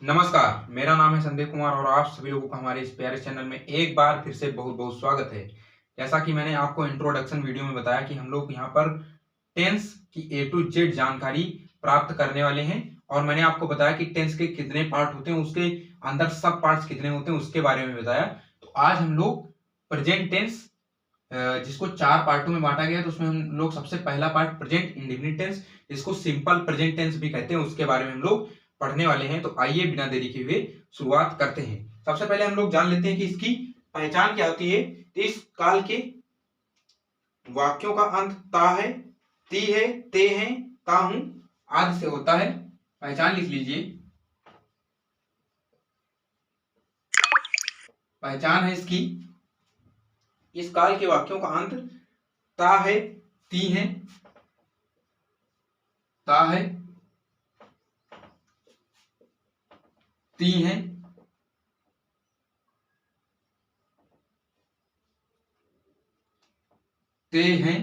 नमस्कार, मेरा नाम है संदीप कुमार और आप सभी लोगों का हमारे इस प्यारे चैनल में एक बार फिर से बहुत-बहुत स्वागत है। जैसा कि मैंने आपको इंट्रोडक्शन वीडियो में बताया कि हम लोग यहाँ पर टेंस की ए टू जेड जानकारी प्राप्त करने वाले हैं और मैंने आपको बताया कि टेंस के कितने पार्ट होते हैं, उसके अंदर सब पार्ट्स कितने होते हैं, उसके बारे में बताया। तो आज हम लोग प्रेजेंट टेंस जिसको 4 पार्टों में बाँटा गया है, तो उसमें हम लोग सबसे पहला पार्ट प्रेजेंट इंडेफिनिट टेंस, जिसको सिंपल प्रेजेंट टेंस भी कहते हैं, उसके बारे में हम लोग पढ़ने वाले हैं। तो आइए बिना देरी किए हुए शुरुआत करते हैं। सबसे पहले हम लोग जान लेते हैं कि इसकी पहचान क्या होती है। तो इस काल के वाक्यों का अंत ता है, ती है, ते हैं, ता हूं आदि से होता है। पहचान लिख लीजिए। पहचान है इसकी, इस काल के वाक्यों का अंत ता है, ती है, ता है, ती है, ते हैं,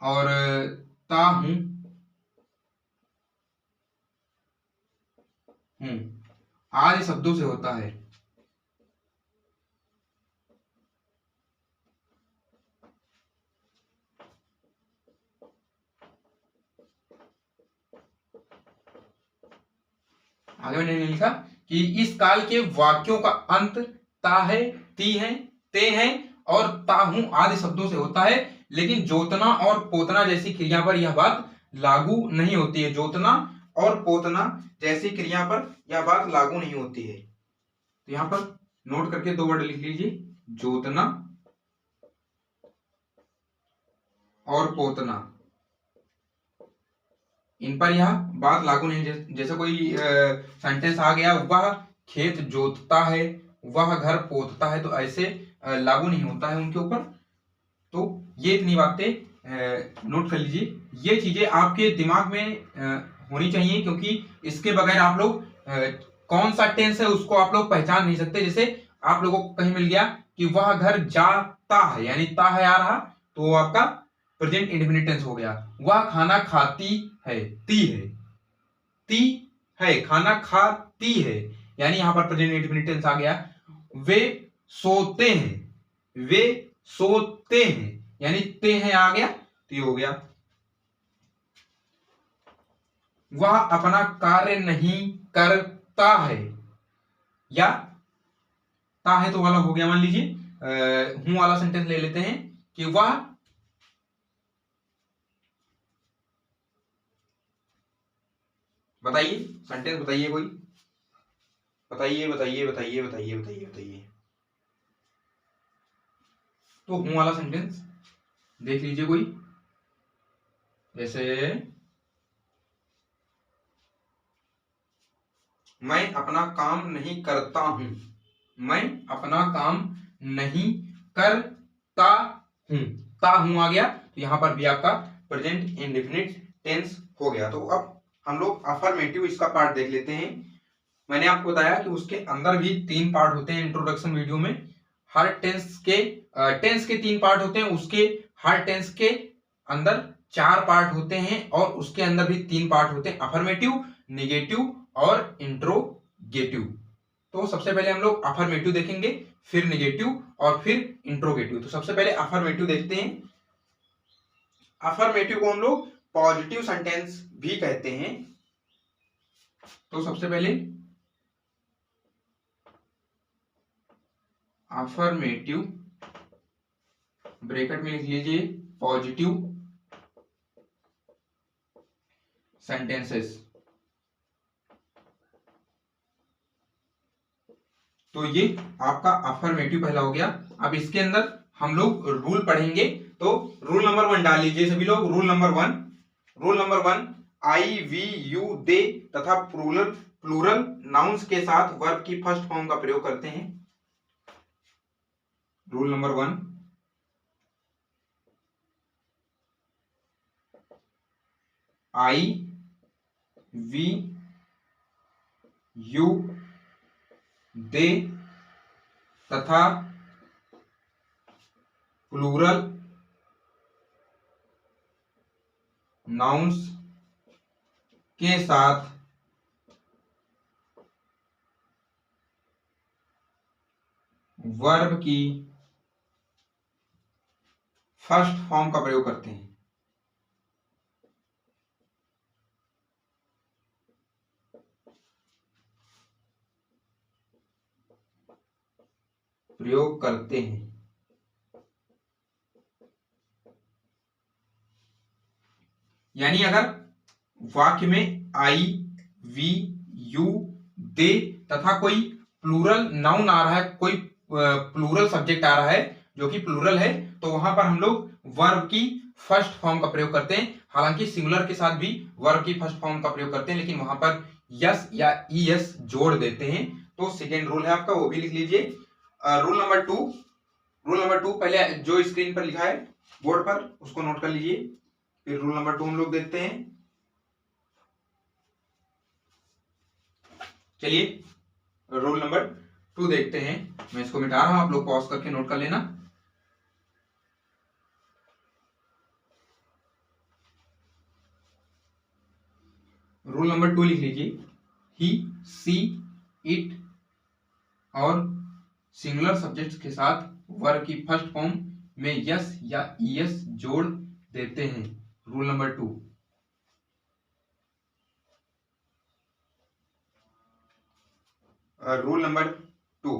और ता हूं आदि शब्दों से होता है। आगे मैंने लिखा कि इस काल के वाक्यों का अंत ता है, ती है, ते हैं और ताहू आदि शब्दों से होता है, लेकिन जोतना और पोतना जैसी क्रिया पर यह बात लागू नहीं होती है। जोतना और पोतना जैसी क्रिया पर यह बात लागू नहीं होती है। तो यहां पर नोट करके 2 वर्ड लिख लीजिए, जोतना और पोतना। इन पर यह बात लागू नहीं। जैसे कोई सेंटेंस आ गया, वह खेत जोतता है, वह घर पोतता है, तो ऐसे लागू नहीं होता है उनके ऊपर। तो ये इतनी बातें नोट कर लीजिए। ये चीजें आपके दिमाग में होनी चाहिए, क्योंकि इसके बगैर आप लोग कौन सा टेंस है उसको आप लोग पहचान नहीं सकते। जैसे आप लोगों को कहीं मिल गया कि वह घर जाता है, यानी ता है आ रहा, तो वो आपका प्रेजेंट इंडेफिनिट टेंस हो गया। वह खाना खाती है, ती है, ती है, खाना खाती है, यानी यहां पर प्रेजेंट इंडेफिनिट टेंस आ गया। वे सोते हैं, वे सोते हैं, यानी ते हैं आ गया, तो ये हो गया। वह अपना कार्य नहीं करता है, या ता है तो वाला हो गया। मान लीजिए हूं वाला सेंटेंस ले लेते हैं कि वह बताइए, सेंटेंस बताइए कोई, बताइए बताइए बताइए बताइए बताइए बताइए। तो हूं वाला सेंटेंस देख लीजिए कोई, जैसे मैं अपना काम नहीं करता हूं, मैं अपना काम नहीं करता हूं, ता हूं आ गया, तो यहां पर भी आपका प्रेजेंट इंडेफिनिट टेंस हो गया। तो अब हम लोग अफर्मेटिव इसका पार्ट देख लेते हैं। मैंने आपको बताया कि उसके अंदर भी 3 पार्ट होते हैं। इंट्रोडक्शन वीडियो में हर टेंस के 3 पार्ट होते हैं, उसके हर टेंस के अंदर 4 पार्ट होते हैं, और उसके अंदर भी 3 पार्ट होते हैं, अफर्मेटिव, निगेटिव और इंट्रोगेटिव। तो सबसे पहले हम लोग अफर्मेटिव देखेंगे, फिर निगेटिव और फिर इंट्रोगेटिव। तो सबसे पहले अफर्मेटिव देखते हैं। अफर्मेटिव को हम लोग पॉजिटिव सेंटेंस भी कहते हैं। तो सबसे पहले अफर्मेटिव ब्रैकेट में लिख लीजिए पॉजिटिव सेंटेंसेस। तो ये आपका अफर्मेटिव पहला हो गया। अब इसके अंदर हम लोग रूल पढ़ेंगे। तो रूल नंबर 1 डाल लीजिए सभी लोग। Rule number 1, I, we, you, they तथा प्लूरल नाउन्स के साथ वर्ब की फर्स्ट फॉर्म का प्रयोग करते हैं। Rule number 1, I, we, you, they तथा प्लूरल नाउन्स के साथ वर्ब की फर्स्ट फॉर्म का प्रयोग करते हैं। प्रयोग करते हैं यानी अगर वाक्य में आई, वी, यू, दे तथा कोई प्लूरल नाउन आ रहा है, कोई प्लूरल सब्जेक्ट आ रहा है जो कि प्लूरल है, तो वहां पर हम लोग वर्ब की फर्स्ट फॉर्म का प्रयोग करते हैं। हालांकि सिंगुलर के साथ भी वर्ब की फर्स्ट फॉर्म का प्रयोग करते हैं, लेकिन वहां पर यस या ईएस जोड़ देते हैं। तो सेकेंड रूल है आपका, वो भी लिख लीजिए। रूल नंबर टू पहले जो स्क्रीन पर लिखा है बोर्ड पर उसको नोट कर लीजिए, फिर रूल नंबर 2 हम लोग देखते हैं। चलिए रूल नंबर 2 देखते हैं। मैं इसको मिटा रहा हूं, आप लोग पॉज करके नोट कर लेना। रूल नंबर 2 लिख लीजिए। ही, सी, इट और सिंगुलर सब्जेक्ट के साथ वर्ब की फर्स्ट फॉर्म में यस या ईएस जोड़ देते हैं। Rule number 2। Rule number 2,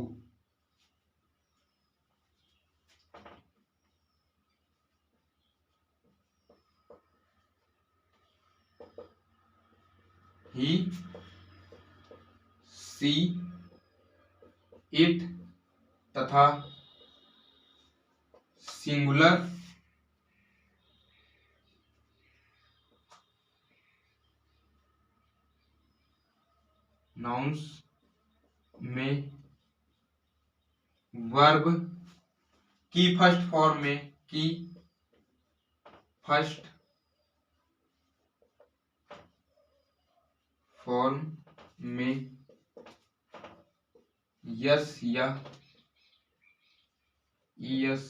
he, she, it तथा सिंगुलर नाउन्स में वर्ब की फर्स्ट फॉर्म में यस या ईएस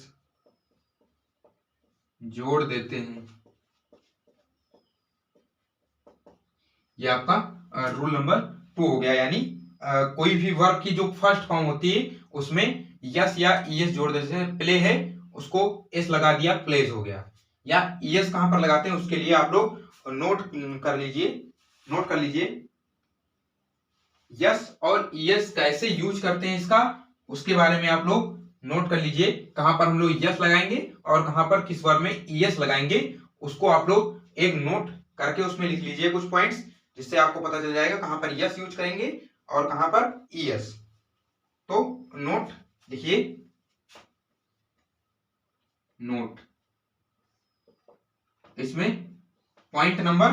जोड़ देते हैं। ये आपका रूल नंबर 2 हो गया। यानी कोई भी वर्ब की जो फर्स्ट फॉर्म होती है उसमें यस या ईएस जोड़ देते हैं। प्ले है उसको एस लगा दिया, प्लेज हो गया। या ईएस कहां पर लगाते हैं उसके लिए आप लोग नोट कर लीजिए। यस और ईएस कैसे यूज करते हैं इसका, उसके बारे में आप लोग नोट कर लीजिए। कहां पर हम लोग यस लगाएंगे और कहां पर किस वर्ब में ईएस लगाएंगे, उसको आप लोग एक नोट करके उसमें लिख लीजिए कुछ पॉइंट्स, जिससे आपको पता चल जाएगा कहां पर यस यूज करेंगे और कहां पर ईएस। तो नोट लिखिए, नोट इसमें पॉइंट नंबर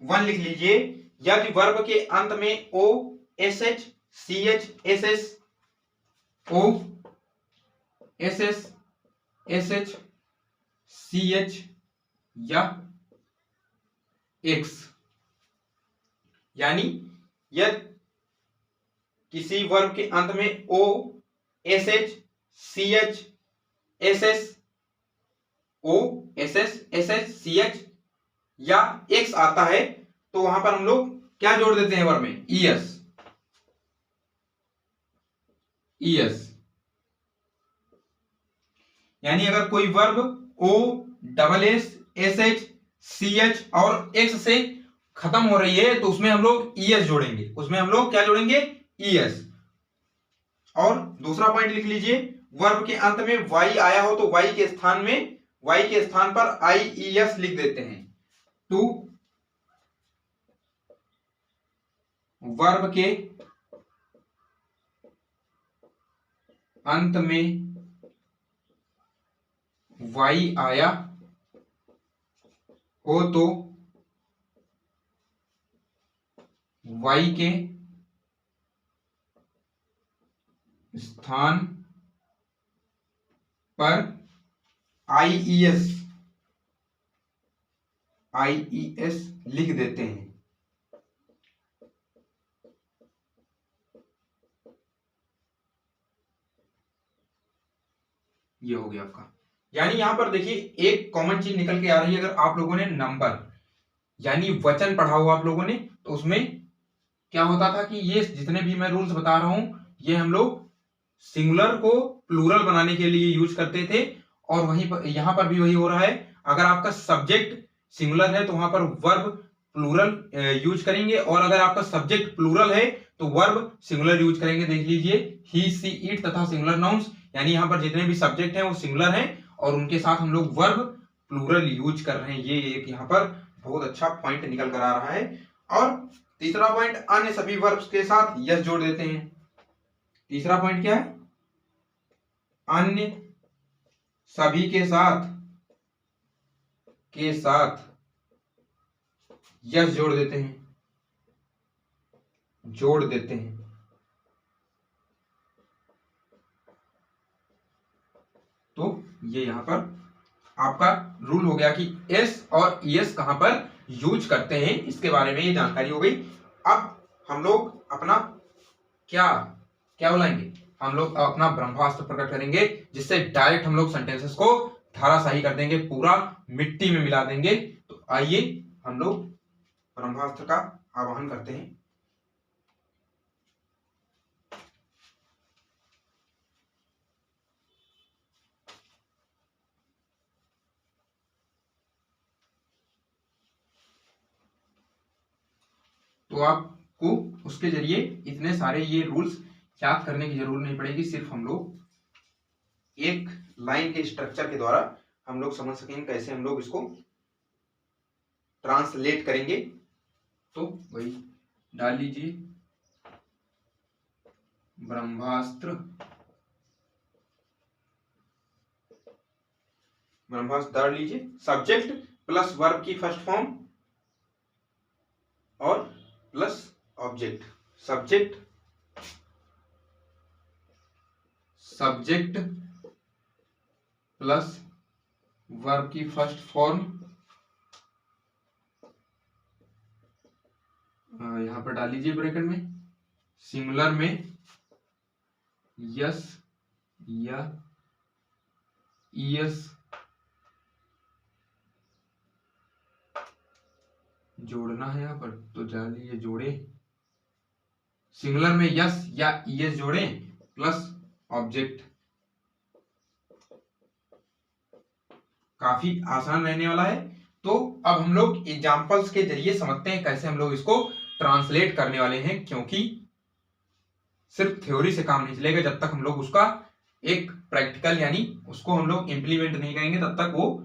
1 लिख लीजिए। यदि वर्ब के अंत में O, S H, C H, S S, O, S S, S H, C H या एक्स, यानी यदि किसी वर्ब के अंत में O, S H, C H, S S, O, S S, S H, C H या एक्स आता है, तो वहां पर हम लोग क्या जोड़ देते हैं वर्ब में? ईएस। यानी अगर कोई verb O, double S, S H, C H और एक्स से खत्म हो रही है तो उसमें हम लोग ईएस जोड़ेंगे। उसमें हम लोग क्या जोड़ेंगे? ईएस। और दूसरा पॉइंट लिख लीजिए, वर्ब के अंत में वाई आया हो तो वाई के स्थान पर आईईएस लिख देते हैं। टू वर्ब के अंत में वाई आया हो तो वाई के स्थान पर आईईएस लिख देते हैं। ये हो गया आपका। यानी यहां पर देखिए एक कॉमन चीज निकल के आ रही है। अगर आप लोगों ने नंबर यानी वचन पढ़ा हो आप लोगों ने, तो उसमें क्या होता था कि ये जितने भी मैं रूल्स बता रहा हूं ये हम लोग सिंगुलर को प्लूरल बनाने के लिए यूज करते थे। और वहीं पर यहां पर भी वही हो रहा है। अगर आपका सब्जेक्ट सिंगुलर है तो वहां पर वर्ब प्लूरल यूज करेंगे, और अगर आपका सब्जेक्ट प्लूरल है तो वर्ब सिंगुलर यूज करेंगे। देख लीजिए ही सी इट तथा सिंगुलर नाउन्स, यानी यहाँ पर जितने भी सब्जेक्ट हैं वो सिंगुलर हैं और उनके साथ हम लोग वर्ब प्लूरल यूज कर रहे हैं। ये एक यहाँ पर बहुत अच्छा पॉइंट निकल कर आ रहा है। और तीसरा पॉइंट, अन्य सभी वर्ब्स के साथ यस जोड़ देते हैं। तीसरा पॉइंट क्या है? अन्य सभी के साथ यस जोड़ देते हैं, जोड़ देते हैं। तो ये यहां पर आपका रूल हो गया कि एस और ईएस कहां पर यूज करते हैं, इसके बारे में ये जानकारी हो गई। अब हम लोग अपना क्या क्या बुलाएंगे, हम लोग अपना ब्रह्मास्त्र प्रकट करेंगे, जिससे डायरेक्ट हम लोग सेंटेंसेस को धाराशाही कर देंगे, पूरा मिट्टी में मिला देंगे। तो आइए हम लोग ब्रह्मास्त्र का आवाहन करते हैं। तो आपको उसके जरिए इतने सारे ये रूल्स याद करने की जरूरत नहीं पड़ेगी, सिर्फ हम लोग एक लाइन के स्ट्रक्चर के द्वारा हम लोग समझ सकेंगे कैसे हम लोग इसको ट्रांसलेट करेंगे। तो वही डाल लीजिए ब्रह्मास्त्र। ब्रह्मास्त्र डाल लीजिए, सब्जेक्ट प्लस वर्ब की फर्स्ट फॉर्म और plus object. Subject plus verb की फर्स्ट फॉर्म, यहां पर डाल लीजिए ब्रैकेट में, सिंगुलर में यस या ईएस जोड़ना है यहां पर, तो डालिए जोड़े, सिंगुलर में यस या ईएस जोड़े प्लस ऑब्जेक्ट। काफी आसान रहने वाला है। तो अब हम लोग एग्जांपल्स के जरिए समझते हैं कैसे हम लोग इसको ट्रांसलेट करने वाले हैं, क्योंकि सिर्फ थ्योरी से काम नहीं चलेगा जब तक हम लोग उसका एक प्रैक्टिकल यानी उसको हम लोग इंप्लीमेंट नहीं करेंगे, तब तक वो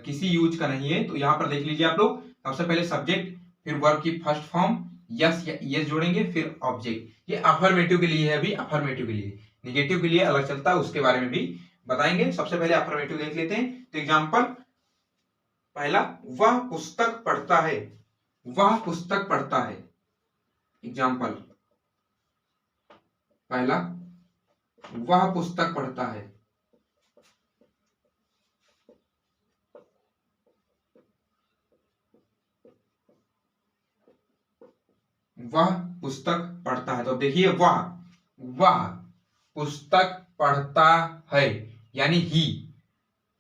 किसी यूज का नहीं है। तो यहां पर देख लीजिए आप लोग, सबसे पहले सब्जेक्ट, फिर वर्ब की फर्स्ट फॉर्म यस या ईएस जोड़ेंगे, फिर ऑब्जेक्ट। ये अफर्मेटिव के लिए है, अभी अफर्मेटिव के लिए, निगेटिव के लिए अलग चलता है, उसके बारे में भी बताएंगे। सबसे पहले अफर्मेटिव देख लेते हैं। तो एग्जांपल पहला, वह पुस्तक पढ़ता है, वह पुस्तक पढ़ता है। एग्जांपल पहला, वह पुस्तक पढ़ता है। वह पुस्तक पढ़ता है। तो देखिए वह पुस्तक पढ़ता है यानी ही।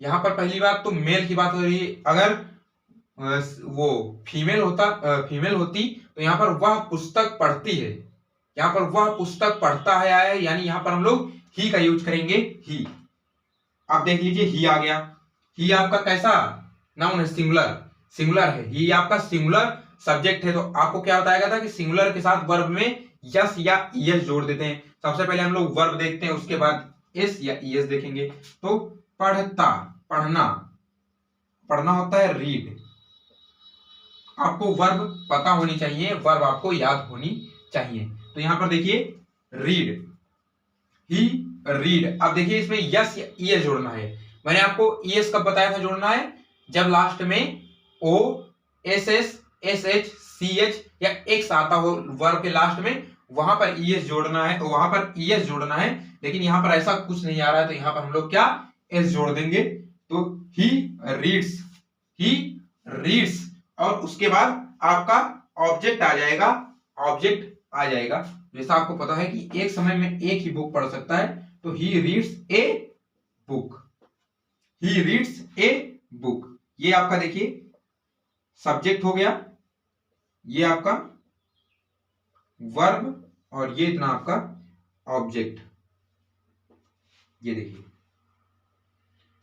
यहां पर पहली बात तो मेल की बात हो रही है। अगर वो फीमेल होती तो यहां पर वह पुस्तक पढ़ती है, यहां पर वह पुस्तक पढ़ता है आया, यानी यहां पर हम लोग ही का यूज करेंगे, ही। अब देख लीजिए ही आ गया। ही आपका कैसा नाउन है? सिंगुलर है। ही आपका सिंगुलर सब्जेक्ट है। तो आपको क्या बताया था कि सिंगुलर के साथ वर्ब में यस या ईएस जोड़ देते हैं। सबसे पहले हम लोग वर्ब देखते हैं, उसके बाद एस या ईएस देखेंगे। तो पढ़ता, पढ़ना होता है रीड। आपको वर्ब पता होनी चाहिए, वर्ब आपको याद होनी चाहिए। तो यहां पर देखिए रीड, ही रीड। अब देखिए इसमें यस या ईएस जोड़ना है। मैंने आपको ईएस कब बताया था जोड़ना है? जब लास्ट में O S S S H C H या एक्स आता हो वर्ब के लास्ट में, वहां पर ईएस जोड़ना है, वहां पर ईएस जोड़ना है। लेकिन यहां पर ऐसा कुछ नहीं आ रहा है, तो यहां पर हम लोग क्या एस जोड़ देंगे। तो ही रीड्स और उसके बाद आपका ऑब्जेक्ट आ जाएगा। जैसा आपको पता है कि एक समय में एक ही बुक पढ़ सकता है, तो ही रीड्स ए बुक। ये आपका देखिए सब्जेक्ट हो गया, ये आपका वर्ब और ये इतना आपका ऑब्जेक्ट। ये देखिए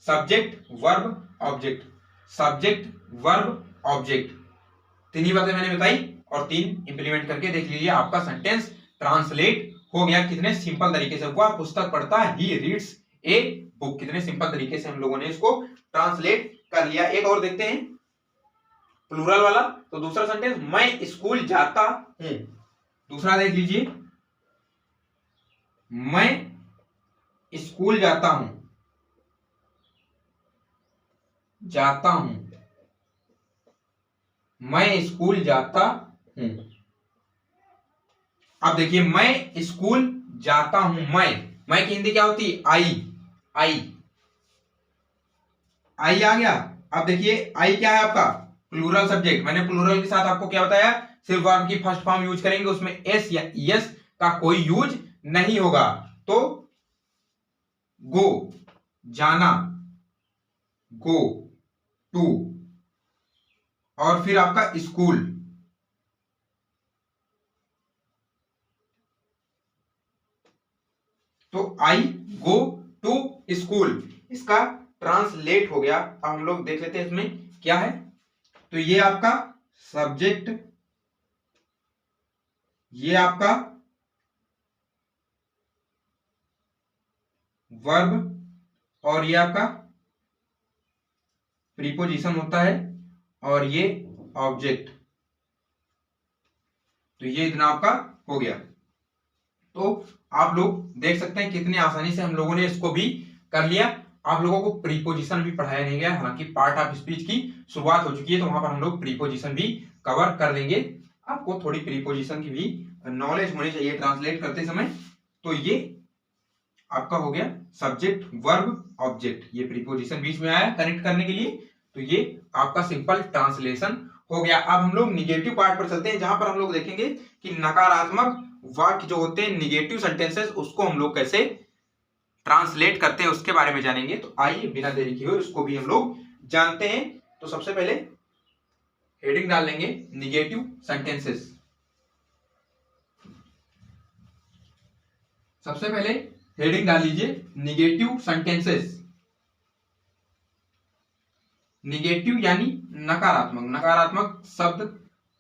subject verb object, subject verb object, तीन ही बातें मैंने बताई और तीन इंप्लीमेंट करके देख लीजिए आपका सेंटेंस ट्रांसलेट हो गया। कितने सिंपल तरीके से हुआ, पुस्तक पढ़ता ही रीड्स ए बुक, कितने सिंपल तरीके से हम लोगों ने इसको ट्रांसलेट कर लिया। एक और देखते हैं प्लूरल वाला। तो दूसरा सेंटेंस मैं स्कूल जाता हूं, दूसरा देख लीजिए मैं स्कूल जाता हूं, जाता हूं, मैं स्कूल जाता हूं। अब देखिए मैं स्कूल जाता हूं, मैं की हिंदी क्या होती है, आई, आई आ गया। अब देखिए आई क्या है आपका, प्लूरल सब्जेक्ट। मैंने प्लूरल के साथ आपको क्या बताया, सिर्फ वर्ब की फर्स्ट फॉर्म यूज करेंगे, उसमें एस या यस का कोई यूज नहीं होगा। तो गो जाना, गो टू, और फिर आपका स्कूल, तो आई गो टू स्कूल, इसका ट्रांसलेट हो गया। अब हम लोग देख लेते हैं इसमें क्या है। तो ये आपका सब्जेक्ट, ये आपका वर्ब और ये आपका प्रीपोजिशन होता है और ये ऑब्जेक्ट। तो ये इतना आपका हो गया। तो आप लोग देख सकते हैं कितनी आसानी से हम लोगों ने इसको भी कर लिया। आप लोगों को प्रीपोजिशन भी पढ़ाया नहीं गया, हालांकि पार्ट ऑफ स्पीच की शुरुआत हो चुकी है, तो वहां पर हम लोग प्रीपोजिशन भी कवर कर लेंगे। आपको थोड़ी प्रीपोजिशन की भी नॉलेज होनी चाहिए ट्रांसलेट करते समय। तो ये आपका हो गया सब्जेक्ट वर्ब ऑब्जेक्ट, ये प्रीपोजिशन बीच में आया कनेक्ट करने के लिए। तो ये आपका सिंपल ट्रांसलेशन हो गया। अब हम लोग निगेटिव पार्ट पर चलते हैं, जहां पर हम लोग देखेंगे कि नकारात्मक वाक्य जो होते हैं, निगेटिव सेंटेंसेस, उसको हम लोग कैसे ट्रांसलेट करते हैं उसके बारे में जानेंगे। तो आइए बिना देरी किए उसको भी हम लोग जानते हैं। तो सबसे पहले हेडिंग डाल लेंगे निगेटिव सेंटेंसेस। सबसे पहले हेडिंग डाल लीजिए निगेटिव सेंटेंसेस। निगेटिव यानी नकारात्मक, नकारात्मक शब्द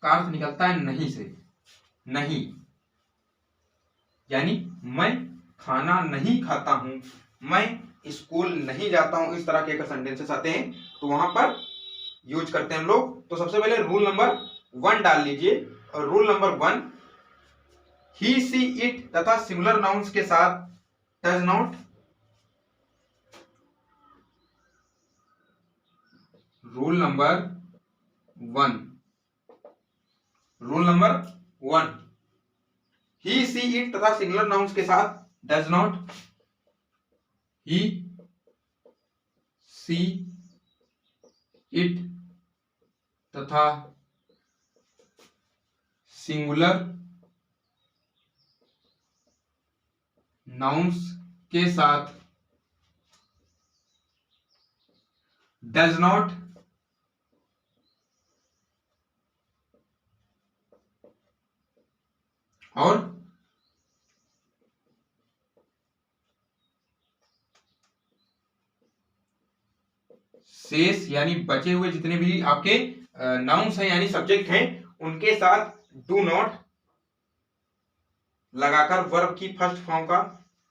का अर्थ निकलता है नहीं से, नहीं, यानी मैं खाना नहीं खाता हूं, मैं स्कूल नहीं जाता हूं, इस तरह के अगर सेंटेंसेस आते हैं तो वहां पर यूज करते हैं हम लोग। तो सबसे पहले रूल नंबर 1 डाल लीजिए। और rule number 1, he she it तथा सिमिलर नाउन्स के साथ does not, rule number 1, rule number 1, he she it तथा सिंगुलर नाउन्स के साथ does not, he she it तथा सिंगुलर नाउन्स के साथ डज नॉट, और शेष यानी बचे हुए जितने भी आपके नाउन्स हैं यानी सब्जेक्ट हैं, उनके साथ डू नॉट लगाकर वर्ब की फर्स्ट फॉर्म का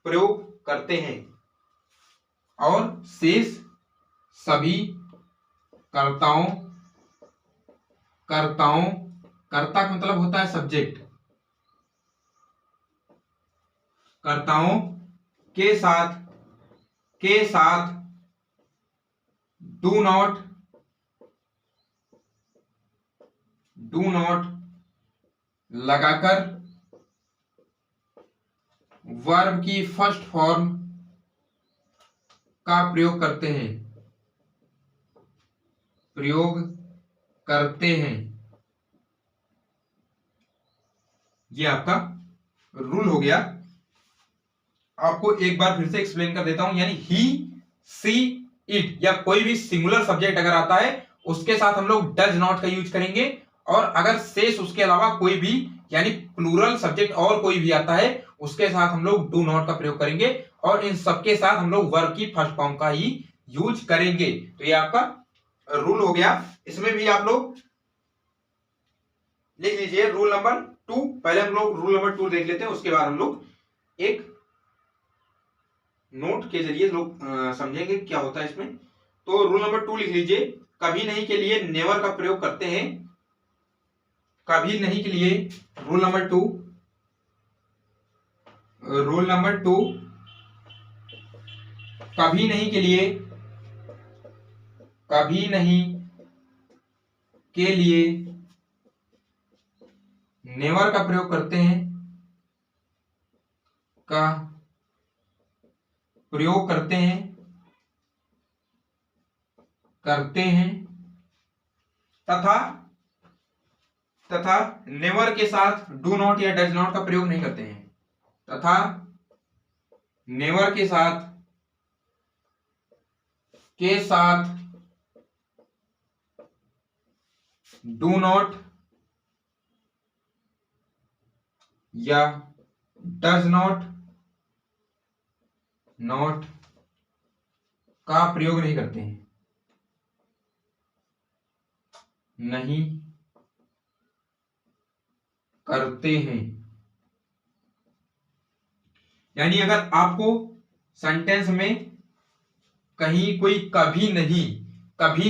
प्रयोग करते हैं। और शेष सभी कर्ताओं, कर्ताओं, कर्ता का मतलब होता है सब्जेक्ट, कर्ताओं के साथ डू नॉट लगाकर वर्ब की फर्स्ट फॉर्म का प्रयोग करते हैं, ये आपका रूल हो गया। आपको एक बार फिर से एक्सप्लेन कर देता हूं, यानी ही सी इट या कोई भी सिंगुलर सब्जेक्ट अगर आता है उसके साथ हम लोग डज नॉट का यूज करेंगे, और अगर शेष उसके अलावा कोई भी यानी प्लूरल सब्जेक्ट और कोई भी आता है उसके साथ हम लोग डू नॉट का प्रयोग करेंगे, और इन सबके साथ हम लोग वर्ब की फर्स्ट फॉर्म का ही यूज करेंगे। तो ये आपका रूल हो गया। इसमें भी आप लोग लिख लीजिए रूल नंबर 2। पहले हम लोग रूल नंबर 2 देख लेते हैं, उसके बाद हम लोग एक नोट के जरिए लोग समझेंगे क्या होता है इसमें। तो रूल नंबर 2 लिख लीजिए, कभी नहीं के लिए नेवर का प्रयोग करते हैं। कभी नहीं के लिए रूल नंबर 2, रूल नंबर 2, कभी नहीं के लिए, कभी नहीं के लिए नेवर का प्रयोग करते हैं, का प्रयोग करते हैं, करते हैं, तथा तथा नेवर के साथ डू नॉट या डज नॉट का प्रयोग नहीं करते हैं, तथा नेवर के साथ डू नॉट या डज नॉट का प्रयोग नहीं करते हैं, नहीं करते हैं। यानी अगर आपको सेंटेंस में कहीं कोई कभी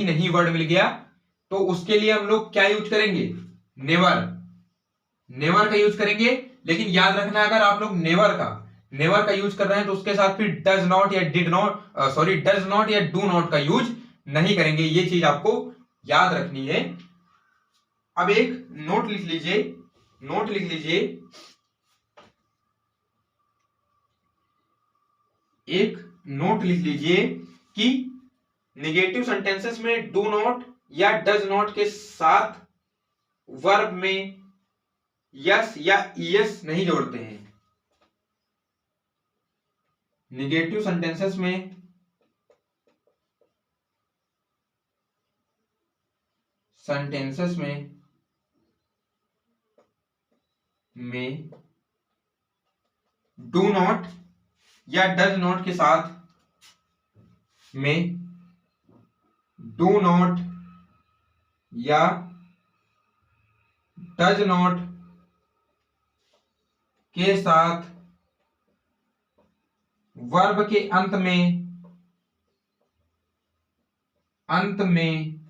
नहीं वर्ड मिल गया तो उसके लिए हम लोग क्या यूज करेंगे, नेवर का यूज करेंगे। लेकिन याद रखना अगर आप लोग नेवर का यूज कर रहे हैं तो उसके साथ फिर डज नॉट या डज नॉट या डू नॉट का यूज नहीं करेंगे। ये चीज आपको याद रखनी है। अब एक नोट लिख लीजिए, एक नोट लिख लीजिए कि नेगेटिव सेंटेंसेस में डू नॉट या डज नॉट के साथ वर्ब में यस या ईएस नहीं जोड़ते हैं। नेगेटिव सेंटेंसेस में डू नॉट या डज नॉट के साथ डू नॉट या डज नॉट के साथ वर्ब के अंत में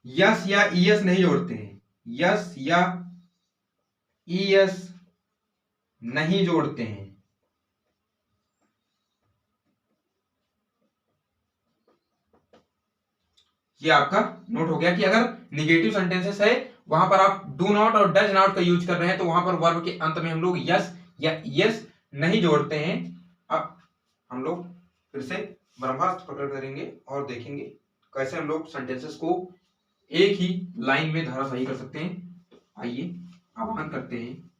यस या ईएस नहीं जोड़ते हैं, यस या ईएस नहीं जोड़ते हैं। ये आपका नोट हो गया कि अगर निगेटिव सेंटेंसेस है वहां पर आप डू नॉट और डज नॉट का यूज कर रहे हैं तो वहां पर वर्ब के अंत में हम लोग यस या यस नहीं जोड़ते हैं। अब हम लोग फिर से ब्रह्मास्त्र पकड़ करेंगे और देखेंगे कैसे हम लोग सेंटेंसेस को एक ही लाइन में धराशायी कर सकते हैं। आइए आह्वान करते हैं,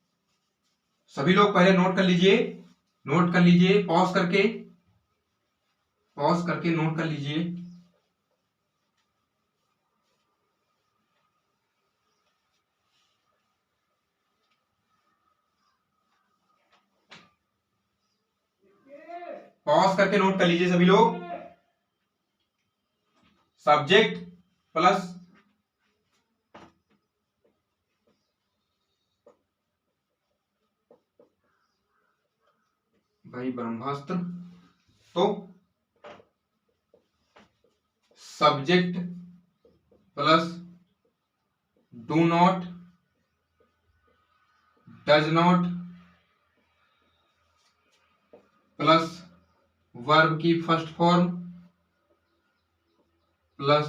सभी लोग पहले नोट कर लीजिए, पॉज करके नोट कर लीजिए। पॉज करके नोट कर लीजिए सभी लोग। सब्जेक्ट प्लस भाई ब्रह्मास्त्र, तो subject plus do not, does not plus verb की फर्स्ट फॉर्म प्लस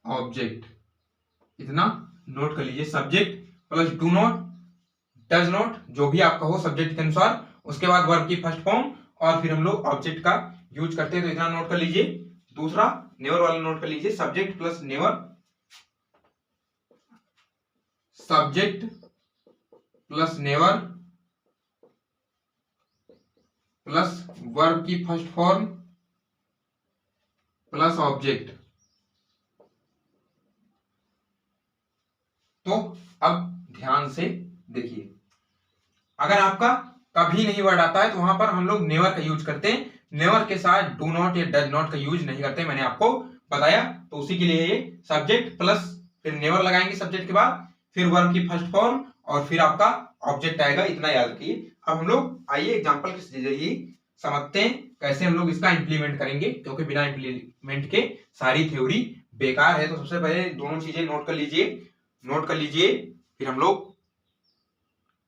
ऑब्जेक्ट, इतना नोट कर लीजिए। Subject plus do not, does not, जो भी आपका हो सब्जेक्ट के अनुसार, उसके बाद वर्ब की फर्स्ट फॉर्म, और फिर हम लोग ऑब्जेक्ट का यूज करते हैं, तो इतना नोट कर लीजिए। दूसरा नेवर वाला नोट कर लीजिए, subject plus never, subject plus never plus verb की फर्स्ट फॉर्म प्लस ऑब्जेक्ट, अब ध्यान से देखिए, अगर आपका कभी नहीं वर्ड आता है तो वहां पर हम लोग नेवर का यूज करते हैं, नेवर के साथ डू नॉट या डज नॉट का यूज नहीं करते, मैंने आपको बताया। तो उसी के लिए ये सब्जेक्ट प्लस फिर नेवर लगाएंगे सब्जेक्ट के बाद, फिर वर्ब की फर्स्ट फॉर्म और फिर आपका ऑब्जेक्ट आएगा, इतना याद रखिए। अब हम लोग आइए एग्जांपल के जरिए समझते हैं कैसे हम लोग इसका इंप्लीमेंट करेंगे, क्योंकि बिना इंप्लीमेंट के सारी थ्योरी बेकार है। तो सबसे पहले दोनों चीजें नोट कर लीजिए, नोट कर लीजिए, फिर हम लोग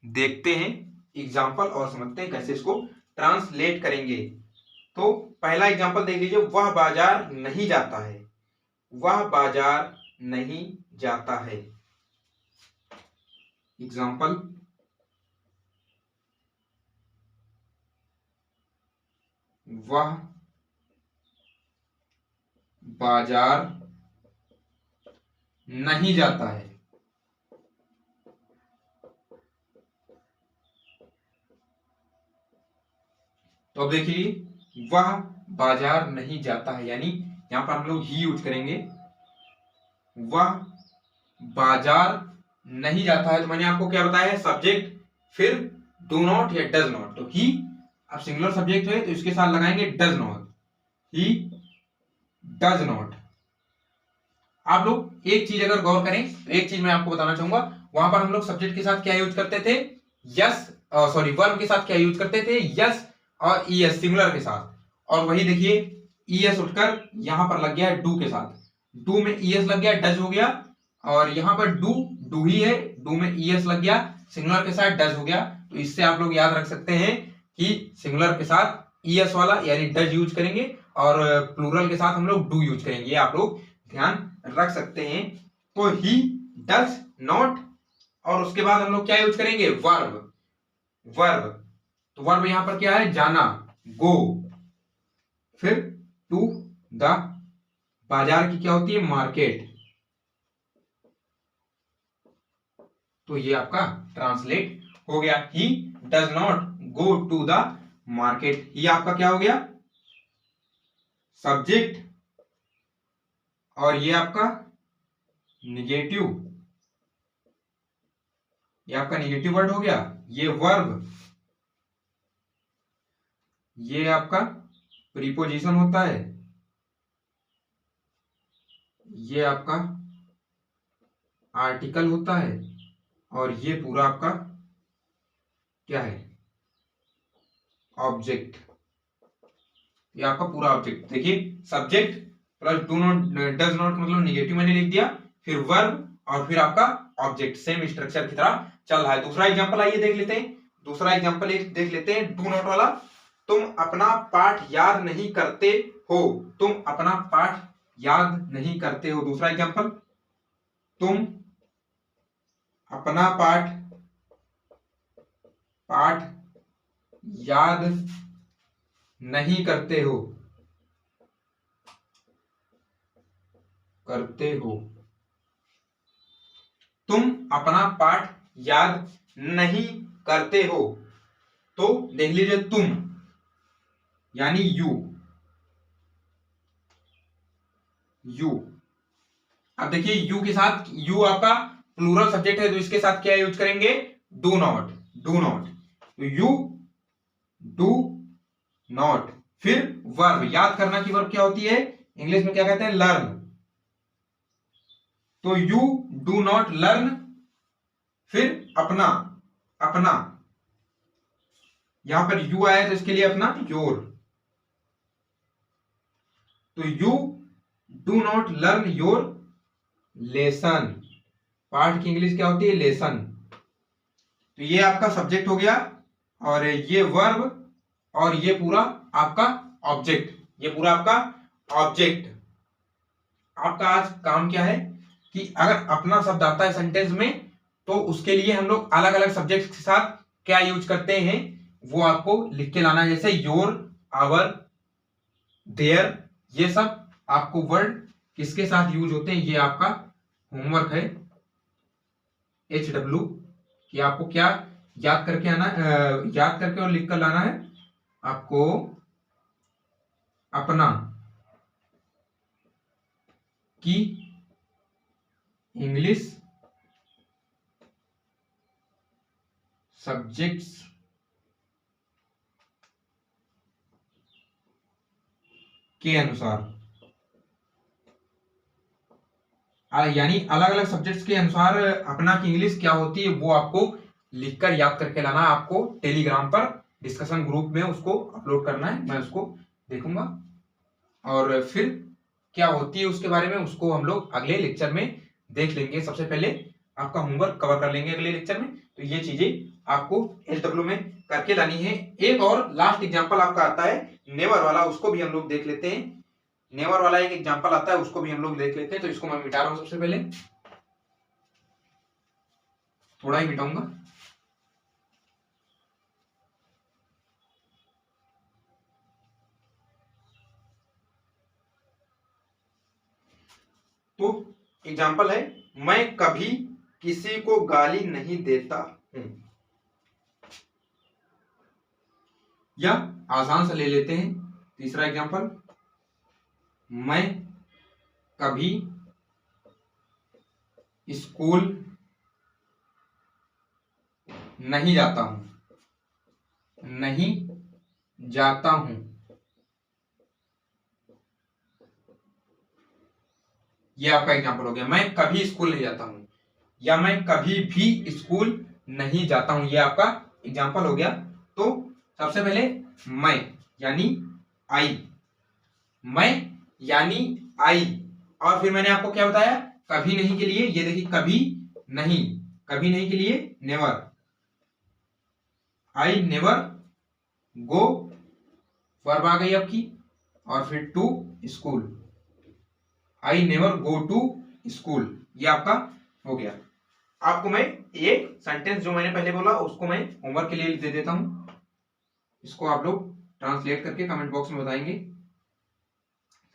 देखते हैं एग्जाम्पल और समझते हैं कैसे इसको ट्रांसलेट करेंगे। तो पहला एग्जाम्पल देख लीजिए, वह बाजार नहीं जाता है, वह बाजार नहीं जाता है। एग्जाम्पल, वह बाजार नहीं जाता है। तो अब देखिए, वह बाजार नहीं जाता है, यानी यहां पर हम लोग ही यूज करेंगे, वह बाजार नहीं जाता है। तो मैंने आपको क्या बताया है, सब्जेक्ट फिर डू नॉट या डज नॉट। तो ही अब सिंगुलर सब्जेक्ट है तो इसके साथ लगाएंगे does not, he does not. आप लोग एक चीज अगर गौर करें तो एक चीज मैं आपको बताना चाहूंगा, वहां पर हम लोग सब्जेक्ट के साथ क्या यूज करते थे, यस, सॉरी वर्ब के साथ क्या यूज करते थे, यस और ईएस सिंगुलर के साथ। और वही देखिए, ईएस उठकर यहां पर लग गया है डू के साथ, डू में ईएस लग गया, डज हो गया। और यहां पर डू डू ही है, डू में ईएस लग गया, सिंगुलर के साथ डज हो गया। तो इससे आप लोग याद रख सकते हैं कि सिंगुलर के साथ ईएस वाला यानी डज यूज करेंगे और प्लूरल के साथ हम लोग डू यूज करेंगे, ये आप लोग ध्यान रख सकते हैं। तो ही डज नॉट, और उसके बाद हम लोग क्या यूज करेंगे, वर्ब, वर्ब। तो वर्ब यहां पर क्या है, जाना, गो। फिर टू द, बाजार की क्या होती है, मार्केट। तो ये आपका ट्रांसलेट हो गया, he does not go to the market. ये आपका क्या हो गया, सब्जेक्ट, और ये आपका निगेटिव, ये आपका निगेटिव वर्ड हो गया। ये वर्ब, ये आपका प्रीपोजिशन होता है, ये आपका आर्टिकल होता है, और ये पूरा आपका क्या है, ऑब्जेक्ट। ये आपका पूरा ऑब्जेक्ट। देखिए, subject plus do not does not मतलब निगेटिव मैंने लिख दिया, फिर वर्ब और फिर आपका ऑब्जेक्ट, सेम स्ट्रक्चर की तरह चल रहा है। दूसरा एग्जांपल आइए देख लेते हैं, दूसरा एग्जांपल एक देख लेते हैं, डू नॉट वाला। तुम अपना पाठ याद नहीं करते हो, तुम अपना पाठ याद नहीं करते हो। दूसरा एग्जांपल, तुम अपना पाठ पाठ याद नहीं करते हो, करते हो। तुम अपना पाठ याद नहीं करते हो। तो देख लीजिए, तुम यानी यू, यू। अब देखिए, यू के साथ, यू आपका प्लूरल सब्जेक्ट है तो इसके साथ क्या यूज करेंगे, डू नॉट, डू नॉट। तो यू डू नॉट, फिर वर्ब, याद करना की वर्ब क्या होती है, इंग्लिश में क्या कहते हैं, लर्न। तो यू डू नॉट लर्न, फिर अपना, अपना, यहां पर यू आया तो इसके लिए अपना योर। तो you do not learn your lesson, पाठ की इंग्लिश क्या होती है, लेसन। तो ये आपका सब्जेक्ट हो गया, और ये वर्ब, और ये पूरा आपका ऑब्जेक्ट, ये पूरा आपका ऑब्जेक्ट। आपका आज काम क्या है कि अगर अपना शब्द आता है सेंटेंस में तो उसके लिए हम लोग अलग अलग सब्जेक्ट के साथ क्या यूज करते हैं वो आपको लिख के लाना है। जैसे योर, आवर, देयर, ये सब आपको वर्ड किसके साथ यूज होते हैं, ये आपका होमवर्क है HW, कि आपको क्या याद करके आना, याद करके और लिख कर लाना है आपको, अपना की इंग्लिश सब्जेक्ट्स के अनुसार, यानी अलग अलग सब्जेक्ट्स के अनुसार अपना की इंग्लिश क्या होती है वो आपको लिखकर याद करके लाना है। आपको टेलीग्राम पर डिस्कशन ग्रुप में उसको अपलोड करना है, मैं उसको देखूंगा और फिर क्या होती है उसके बारे में उसको हम लोग अगले लेक्चर में देख लेंगे। सबसे पहले आपका होमवर्क कवर कर लेंगे अगले लेक्चर में, तो ये चीजें आपको LW में करके लानी है। एक और लास्ट एग्जांपल आपका आता है नेवर वाला, उसको भी हम लोग देख लेते हैं। नेवर वाला एक एग्जांपल आता है, उसको भी हम लोग देख लेते हैं। तो इसको मैं मिटा रहा हूं, सबसे पहले थोड़ा ही मिटाऊंगा। तो एग्जांपल है, मैं कभी किसी को गाली नहीं देता हूं। या आसान से ले लेते हैं तीसरा एग्जांपल, मैं कभी स्कूल नहीं जाता हूं, नहीं जाता हूं। ये आपका एग्जांपल हो गया, मैं कभी स्कूल नहीं जाता हूं या मैं कभी भी स्कूल नहीं जाता हूं। ये आपका एग्जांपल हो गया। तो सबसे पहले मैं यानी आई, मैं यानी आई, और फिर मैंने आपको क्या बताया कभी नहीं के लिए, ये देखिए कभी नहीं, कभी नहीं के लिए never, I never go, verb आ गई आपकी, और फिर to school, I never go to school. ये आपका हो गया। आपको मैं ये सेंटेंस जो मैंने पहले बोला उसको मैं होमवर्क के लिए दे देता हूं, इसको आप लोग ट्रांसलेट करके कमेंट बॉक्स में बताएंगे।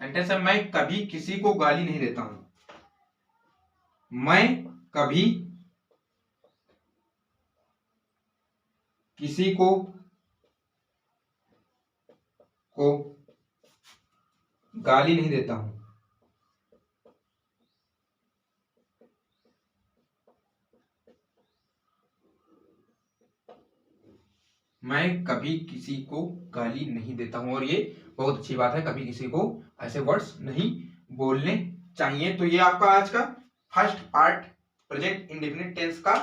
सेंटेंस है, मैं कभी किसी को गाली नहीं देता हूं, मैं कभी किसी को गाली नहीं देता हूं। मैं कभी किसी को गाली नहीं देता हूं, और ये बहुत अच्छी बात है, कभी किसी को ऐसे वर्ड्स नहीं बोलने चाहिए। तो ये आपका आज का first part present indefinite tense का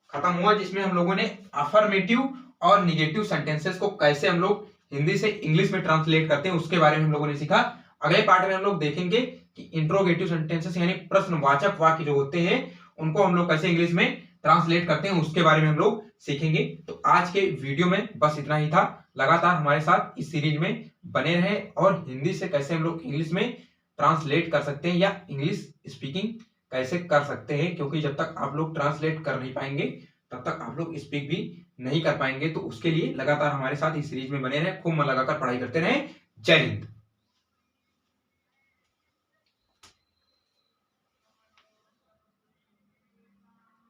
खत्म हुआ, जिसमें हम लोगों ने अफर्मेटिव और निगेटिव सेंटेंसेस को कैसे हम लोग हिंदी से इंग्लिश में ट्रांसलेट करते हैं उसके बारे में हम लोगों ने सीखा। अगले पार्ट में हम लोग देखेंगे कि इंट्रोगेटिव सेंटेंसेस यानी प्रश्नवाचक वाक्य जो होते हैं उनको हम लोग कैसे इंग्लिश में ट्रांसलेट करते हैं उसके बारे में हम लोग सीखेंगे। तो आज के वीडियो में बस इतना ही था। लगातार हमारे साथ इस सीरीज में बने रहे और हिंदी से कैसे हम लोग इंग्लिश में ट्रांसलेट कर सकते हैं या इंग्लिश स्पीकिंग कैसे कर सकते हैं, क्योंकि जब तक आप लोग ट्रांसलेट कर नहीं पाएंगे तब तक आप लोग स्पीक भी नहीं कर पाएंगे। तो उसके लिए लगातार हमारे साथ इस सीरीज में बने रहे, खूब मन लगाकर पढ़ाई करते रहे। जय हिंद।